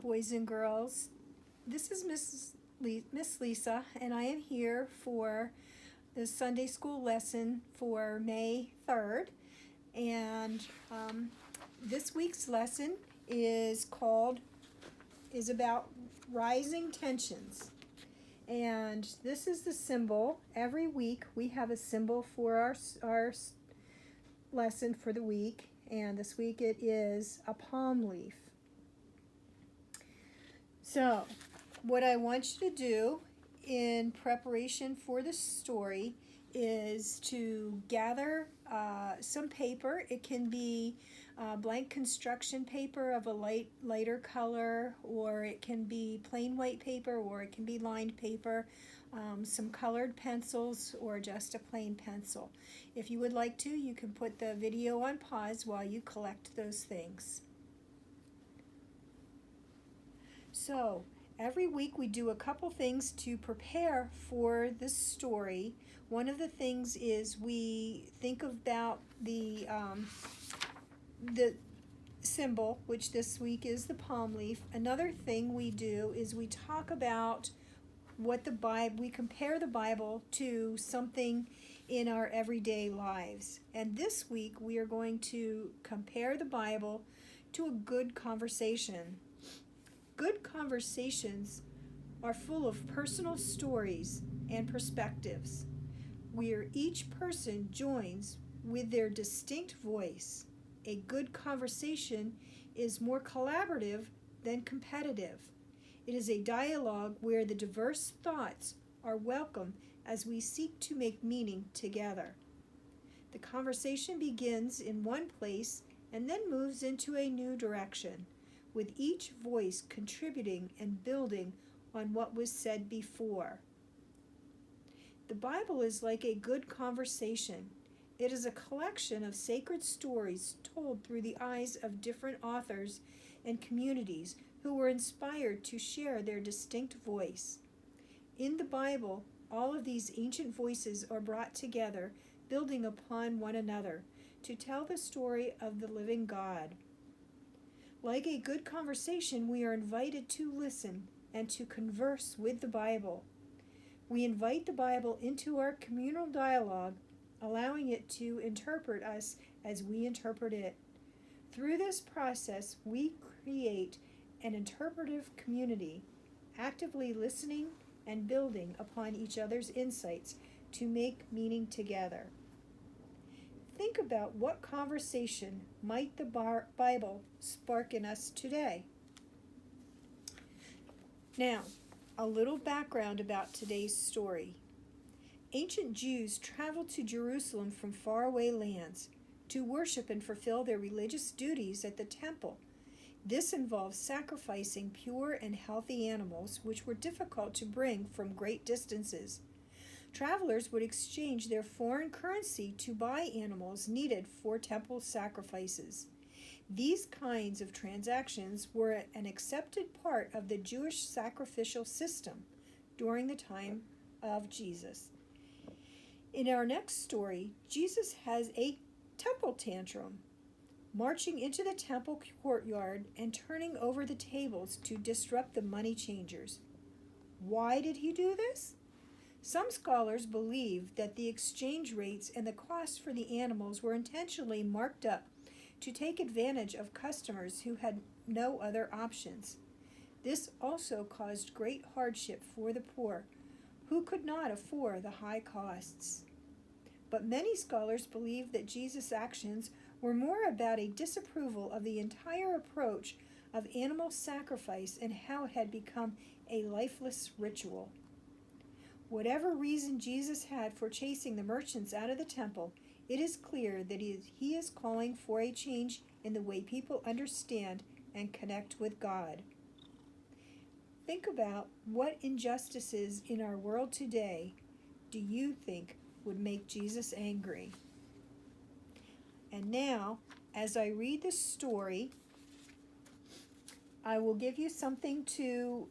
boys and girls. This is Miss Lisa, and I am here for the Sunday school lesson for May 3rd. And this week's lesson is about rising tensions. And this is the symbol. Every week we have a symbol for our lesson for the week. And this week it is a palm leaf. So, what I want you to do in preparation for the story is to gather some paper. It can be blank construction paper of a lighter color, or it can be plain white paper, or it can be lined paper, some colored pencils, or just a plain pencil. If you would like to, you can put the video on pause while you collect those things. So, every week we do a couple things to prepare for the story. One of the things is we think about the symbol, which this week is the palm leaf. Another thing we do is we talk about what the Bible, we compare the Bible to something in our everyday lives. And this week we are going to compare the Bible to a good conversation. Good conversations are full of personal stories and perspectives, where each person joins with their distinct voice. A good conversation is more collaborative than competitive. It is a dialogue where the diverse thoughts are welcome as we seek to make meaning together. The conversation begins in one place and then moves into a new direction, with each voice contributing and building on what was said before. The Bible is like a good conversation. It is a collection of sacred stories told through the eyes of different authors and communities who were inspired to share their distinct voice. In the Bible, all of these ancient voices are brought together, building upon one another, to tell the story of the living God. Like a good conversation, we are invited to listen and to converse with the Bible. We invite the Bible into our communal dialogue, allowing it to interpret us as we interpret it. Through this process, we create an interpretive community, actively listening and building upon each other's insights to make meaning together. Think about what conversation might the Bible spark in us today. Now, a little background about today's story. Ancient Jews traveled to Jerusalem from faraway lands to worship and fulfill their religious duties at the temple. This involved sacrificing pure and healthy animals, which were difficult to bring from great distances. Travelers would exchange their foreign currency to buy animals needed for temple sacrifices. These kinds of transactions were an accepted part of the Jewish sacrificial system during the time of Jesus. In our next story, Jesus has a temple tantrum, marching into the temple courtyard and turning over the tables to disrupt the money changers. Why did he do this? Some scholars believe that the exchange rates and the cost for the animals were intentionally marked up to take advantage of customers who had no other options. This also caused great hardship for the poor, who could not afford the high costs. But many scholars believe that Jesus' actions were more about a disapproval of the entire approach of animal sacrifice and how it had become a lifeless ritual. Whatever reason Jesus had for chasing the merchants out of the temple, it is clear that he is calling for a change in the way people understand and connect with God. Think about what injustices in our world today do you think would make Jesus angry? And now, as I read this story, I will give you something to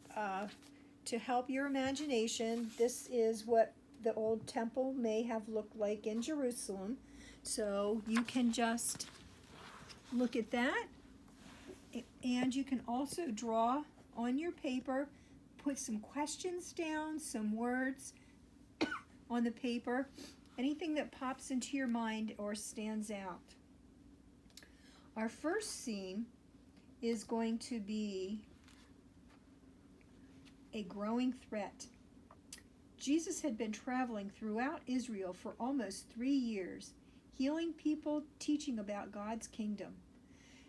help your imagination. This is what the old temple may have looked like in Jerusalem. So you can just look at that, and you can also draw on your paper. Put some questions down, some words on the paper, anything that pops into your mind or stands out. Our first scene is going to be a growing threat. Jesus had been traveling throughout Israel for almost 3 years, healing people, teaching about God's kingdom.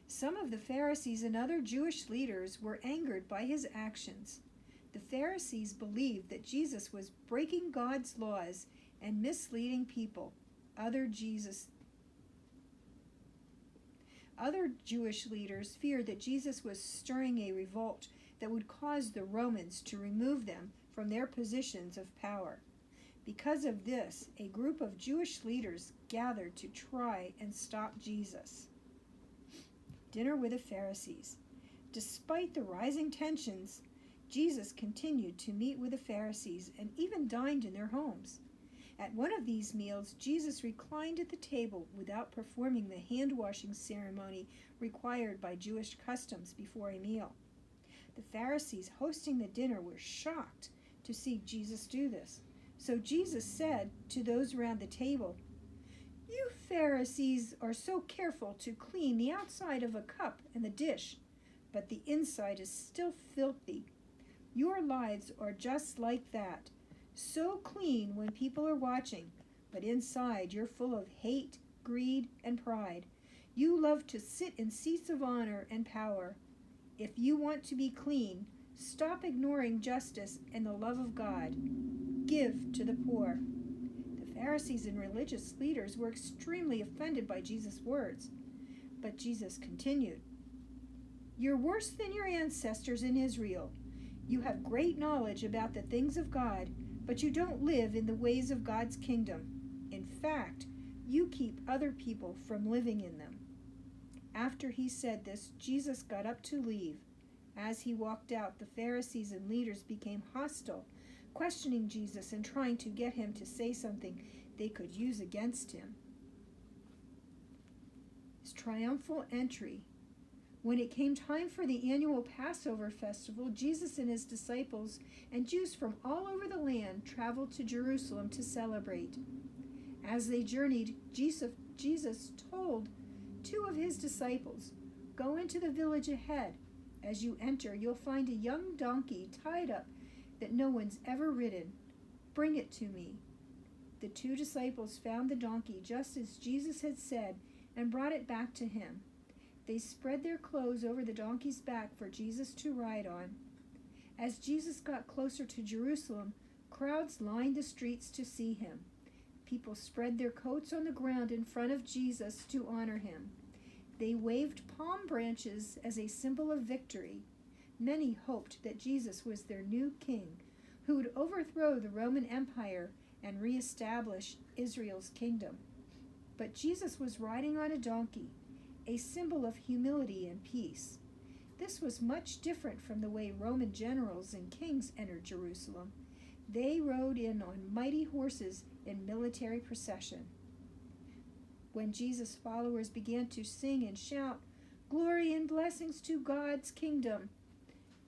Some of the Pharisees and other Jewish leaders were angered by his actions. The Pharisees believed that Jesus was breaking God's laws and misleading people. Other Jewish leaders feared that Jesus was stirring a revolt that would cause the Romans to remove them from their positions of power. Because of this, a group of Jewish leaders gathered to try and stop Jesus. Dinner with the Pharisees. Despite the rising tensions, Jesus continued to meet with the Pharisees and even dined in their homes. At one of these meals, Jesus reclined at the table without performing the hand-washing ceremony required by Jewish customs before a meal. The Pharisees hosting the dinner were shocked to see Jesus do this. So Jesus said to those around the table, "You Pharisees are so careful to clean the outside of a cup and the dish, but the inside is still filthy. Your lives are just like that, so clean when people are watching, but inside you're full of hate, greed, and pride. You love to sit in seats of honor and power. If you want to be clean, stop ignoring justice and the love of God. Give to the poor." The Pharisees and religious leaders were extremely offended by Jesus' words. But Jesus continued, "You're worse than your ancestors in Israel. You have great knowledge about the things of God, but you don't live in the ways of God's kingdom. In fact, you keep other people from living in them." After he said this, Jesus got up to leave. As he walked out, the Pharisees and leaders became hostile, questioning Jesus and trying to get him to say something they could use against him. His triumphal entry. When it came time for the annual Passover festival, Jesus and his disciples and Jews from all over the land traveled to Jerusalem to celebrate. As they journeyed, Jesus told 2 of his disciples, "Go into the village ahead. As you enter, you'll find a young donkey tied up that no one's ever ridden. Bring it to me." The 2 disciples found the donkey just as Jesus had said and brought it back to him. They spread their clothes over the donkey's back for Jesus to ride on. As Jesus got closer to Jerusalem, crowds lined the streets to see him. People spread their coats on the ground in front of Jesus to honor him. They waved palm branches as a symbol of victory. Many hoped that Jesus was their new king, who would overthrow the Roman Empire and reestablish Israel's kingdom. But Jesus was riding on a donkey, a symbol of humility and peace. This was much different from the way Roman generals and kings entered Jerusalem. They rode in on mighty horses in military procession. When Jesus' followers began to sing and shout, "Glory and blessings to God's kingdom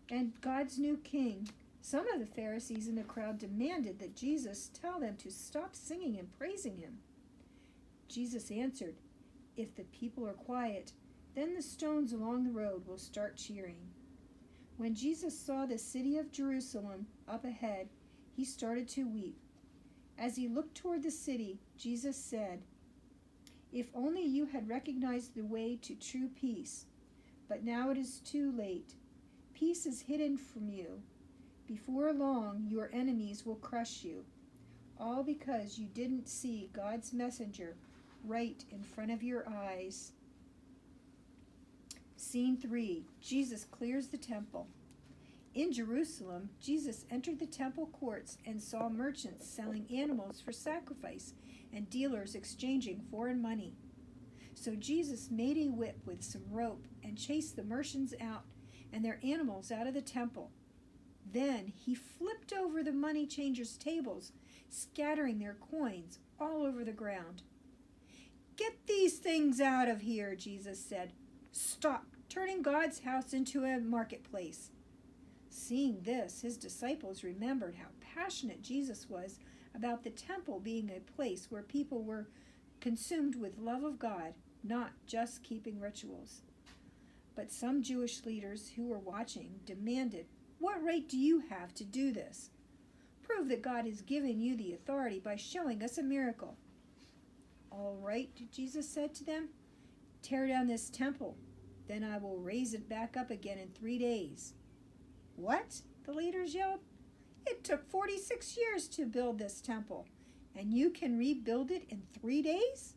and God's new king," some of the Pharisees in the crowd demanded that Jesus tell them to stop singing and praising him. Jesus answered, "If the people are quiet, then the stones along the road will start cheering." When Jesus saw the city of Jerusalem up ahead, he started to weep. As he looked toward the city, Jesus said, "If only you had recognized the way to true peace. But now it is too late. Peace is hidden from you. Before long, your enemies will crush you, all because you didn't see God's messenger right in front of your eyes." Scene 3. Jesus clears the temple. In Jerusalem, Jesus entered the temple courts and saw merchants selling animals for sacrifice and dealers exchanging foreign money. So Jesus made a whip with some rope and chased the merchants out and their animals out of the temple. Then he flipped over the money changers' tables, scattering their coins all over the ground. "Get these things out of here," Jesus said. "Stop turning God's house into a marketplace." Seeing this, his disciples remembered how passionate Jesus was about the temple being a place where people were consumed with love of God, not just keeping rituals. But some Jewish leaders who were watching demanded, "What right do you have to do this? Prove that God has given you the authority by showing us a miracle." "All right," Jesus said to them, "tear down this temple, then I will raise it back up again in 3 days." "What?" the leaders yelled. "It took 46 years to build this temple, and you can rebuild it in 3 days?"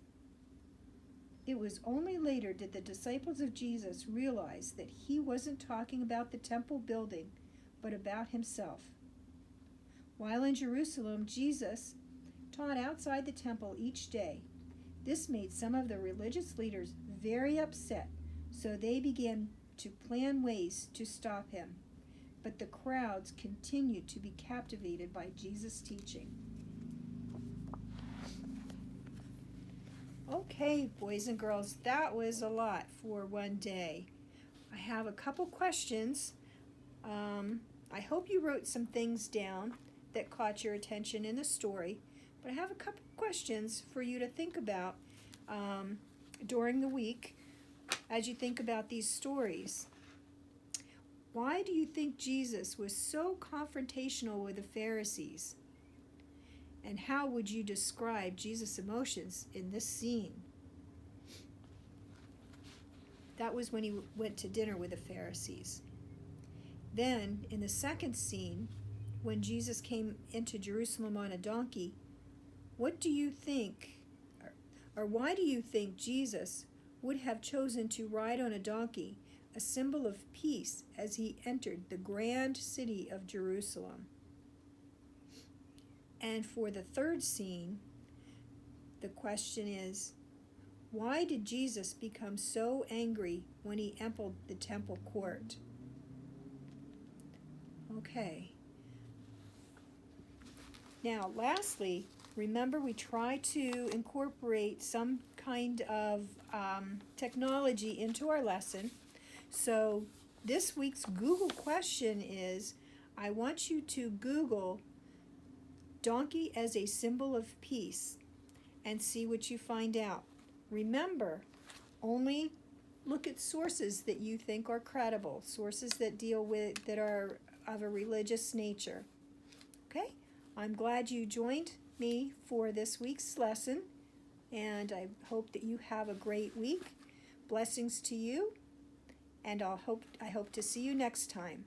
It was only later did the disciples of Jesus realize that he wasn't talking about the temple building, but about himself. While in Jerusalem, Jesus taught outside the temple each day. This made some of the religious leaders very upset, so they began to plan ways to stop him. But the crowds continued to be captivated by Jesus' teaching. Okay, boys and girls, that was a lot for one day. I have a couple questions. I hope you wrote some things down that caught your attention in the story, but I have a couple questions for you to think about during the week as you think about these stories. Why do you think Jesus was so confrontational with the Pharisees? And how would you describe Jesus' emotions in this scene? That was when he went to dinner with the Pharisees. Then, in the second scene, when Jesus came into Jerusalem on a donkey, what do you think, or why do you think Jesus would have chosen to ride on a donkey, a symbol of peace, as he entered the grand city of Jerusalem? And for the third scene, the question is, why did Jesus become so angry when he entered the temple court? Okay. Now, lastly, remember we try to incorporate some kind of technology into our lesson. So this week's Google question is, I want you to Google donkey as a symbol of peace and see what you find out. Remember, only look at sources that you think are credible, sources that that are of a religious nature. Okay? I'm glad you joined me for this week's lesson, and I hope that you have a great week. Blessings to you, and I hope to see you next time.